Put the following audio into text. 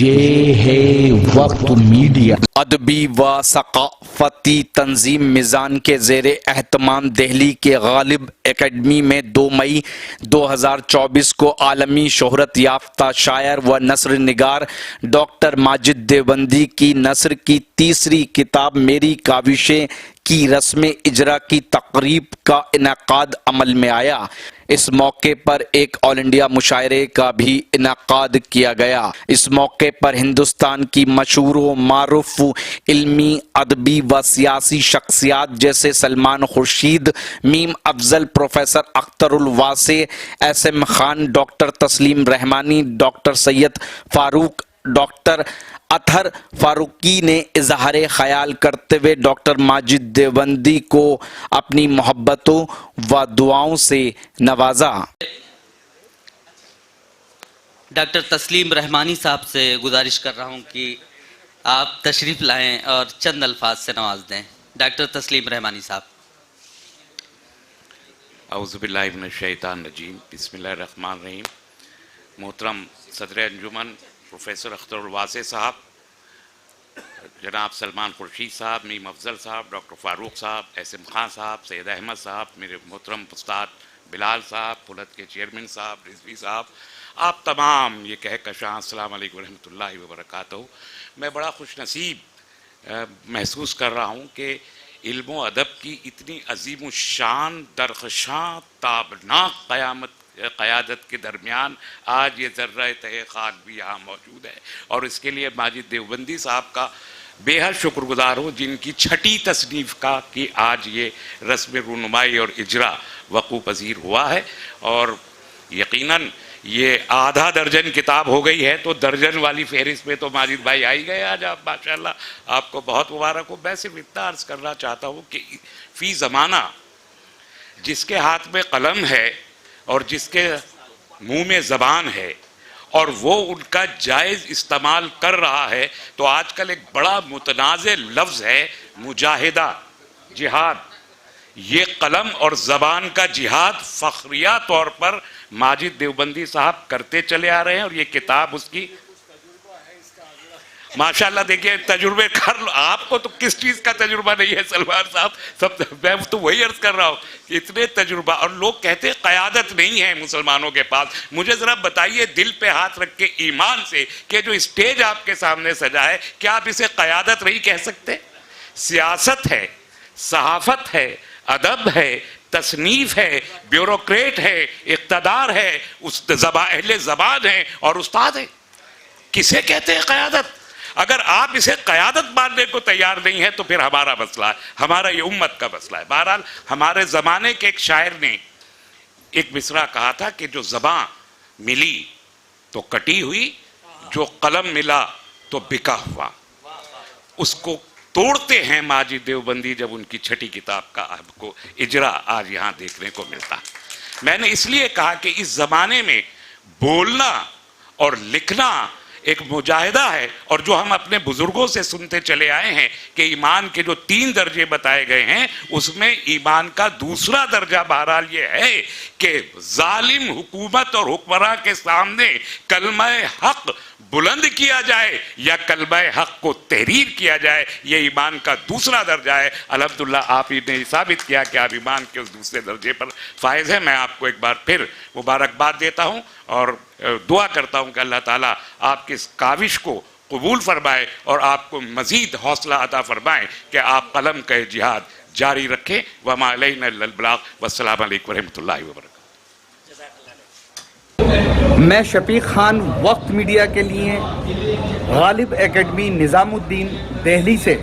یہ ہے وقت میڈیا۔ ادبی و ثقافتی تنظیم میزان کے زیر اہتمام دہلی کے غالب اکیڈمی میں 2 مئی 2024 کو عالمی شہرت یافتہ شاعر و نثر نگار ڈاکٹر ماجد دیوبندی کی نثر کی تیسری کتاب میری کاوشیں کی رسم اجرا کی تقریب کا انعقاد عمل میں آیا۔ اس موقع پر ایک آل انڈیا مشاعرے کا بھی انعقاد کیا گیا۔ اس موقع پر ہندوستان کی مشہور و معروف علمی، ادبی و سیاسی شخصیات جیسے Salman Khurshid, Mim Afzal, professor Akhtar Alwasey, S M Khan, doctor Taslim Rahmani, doctor Syed Farooq, doctor Athar Farooqui نے اظہار خیال کرتے ہوئے ڈاکٹر ماجد دیوبندی کو اپنی محبتوں و دعاؤں سے نوازا۔ ڈاکٹر تسلیم رحمانی صاحب سے گزارش کر رہا ہوں کہ آپ تشریف لائیں اور چند الفاظ سے نواز دیں۔ ڈاکٹر تسلیم رحمانی صاحب۔ اعوذ باللہ من الشیطان الرجیم، بسم اللہ الرحمن الرحیم۔ محترم صدر انجمن پروفیسر اختر الواسع صاحب، جناب سلمان خورشید صاحب، میم افضل صاحب، ڈاکٹر فاروق صاحب، ایس ایم خان صاحب، سید احمد صاحب، میرے محترم استاد بلال صاحب، پھلت کے چیئرمین صاحب، رضوی صاحب، آپ تمام یہ کہکشاں السلام علیکم ورحمۃ اللہ وبرکاتہ۔ میں بڑا خوش نصیب محسوس کر رہا ہوں کہ علم و ادب کی اتنی عظیم الشان، درخشاں، تابناک قیادت کے درمیان آج یہ ذرہ تہ خاک بھی یہاں موجود ہے، اور اس کے لیے ماجد دیوبندی صاحب کا بے حد شکر گزار ہوں، جن کی چھٹی تصنیف کا کہ آج یہ رسم رونمائی اور اجرا وقوع پذیر ہوا ہے، اور یقیناً یہ آدھا درجن کتاب ہو گئی ہے، تو درجن والی فہرست میں تو ماجد بھائی آئی گئے آج۔ آپ ماشاءاللہ، آپ کو بہت مبارک ہو۔ میں صرف اتنا عرض کرنا چاہتا ہوں کہ فی زمانہ جس کے ہاتھ میں قلم ہے اور جس کے منہ میں زبان ہے اور وہ ان کا جائز استعمال کر رہا ہے، تو آج کل ایک بڑا متنازع لفظ ہے مجاہدہ، جہاد۔ یہ قلم اور زبان کا جہاد فخریہ طور پر ماجد دیوبندی صاحب کرتے چلے آ رہے ہیں، اور یہ کتاب اس کی ماشاءاللہ دیکھیے تجربے کر لو۔ آپ کو تو کس چیز کا تجربہ نہیں ہے سلمان صاحب، میں تو وہی عرض کر رہا ہوں کہ اتنے تجربہ، اور لوگ کہتے ہیں قیادت نہیں ہے مسلمانوں کے پاس۔ مجھے ذرا بتائیے دل پہ ہاتھ رکھ کے ایمان سے کہ جو اسٹیج آپ کے سامنے سجا ہے، کیا آپ اسے قیادت نہیں کہہ سکتے؟ سیاست ہے، صحافت ہے، ادب ہے، تصنیف ہے، بیوروکریٹ ہے، اقتدار ہے، اہل زبان ہے اور استاد ہے۔ کسے کہتے ہیں قیادت؟ اگر آپ اسے قیادت ماننے کو تیار نہیں ہے تو پھر ہمارا مسئلہ ہے، ہمارا یہ امت کا مسئلہ ہے۔ بہرحال ہمارے زمانے کے ایک شاعر نے ایک مصرع کہا تھا کہ جو زبان ملی تو کٹی ہوئی، جو قلم ملا تو بکا ہوا۔ اس کو توڑتے ہیں ماجد دیوبندی جب ان کی چھٹی کتاب کا آپ کو اجرا آج یہاں دیکھنے کو ملتا۔ میں نے اس لیے کہا کہ اس زمانے میں بولنا اور لکھنا ایک مجاہدہ ہے، اور جو ہم اپنے بزرگوں سے سنتے چلے آئے ہیں کہ ایمان کے جو 3 درجے بتائے گئے ہیں، اس میں ایمان کا دوسرا درجہ بہرحال یہ ہے کہ ظالم حکومت اور حکمراں کے سامنے کلمہ حق بلند کیا جائے یا کلمہ حق کو تحریر کیا جائے، یہ ایمان کا دوسرا درجہ ہے۔ الحمدللہ آپ نے ثابت کیا کہ آپ ایمان کے اس دوسرے درجے پر فائز ہیں۔ میں آپ کو ایک بار پھر مبارکباد دیتا ہوں اور دعا کرتا ہوں کہ اللہ تعالیٰ آپ کی اس کاوش کو قبول فرمائے اور آپ کو مزید حوصلہ عطا فرمائے کہ آپ قلم کا جہاد جاری رکھیں۔ وما علینا الا البلاغ، والسلام علیکم ورحمۃ اللہ وبرکاتہ۔ میں شفیق خان، وقت میڈیا کے لیے غالب اکیڈمی نظام الدین، دہلی سے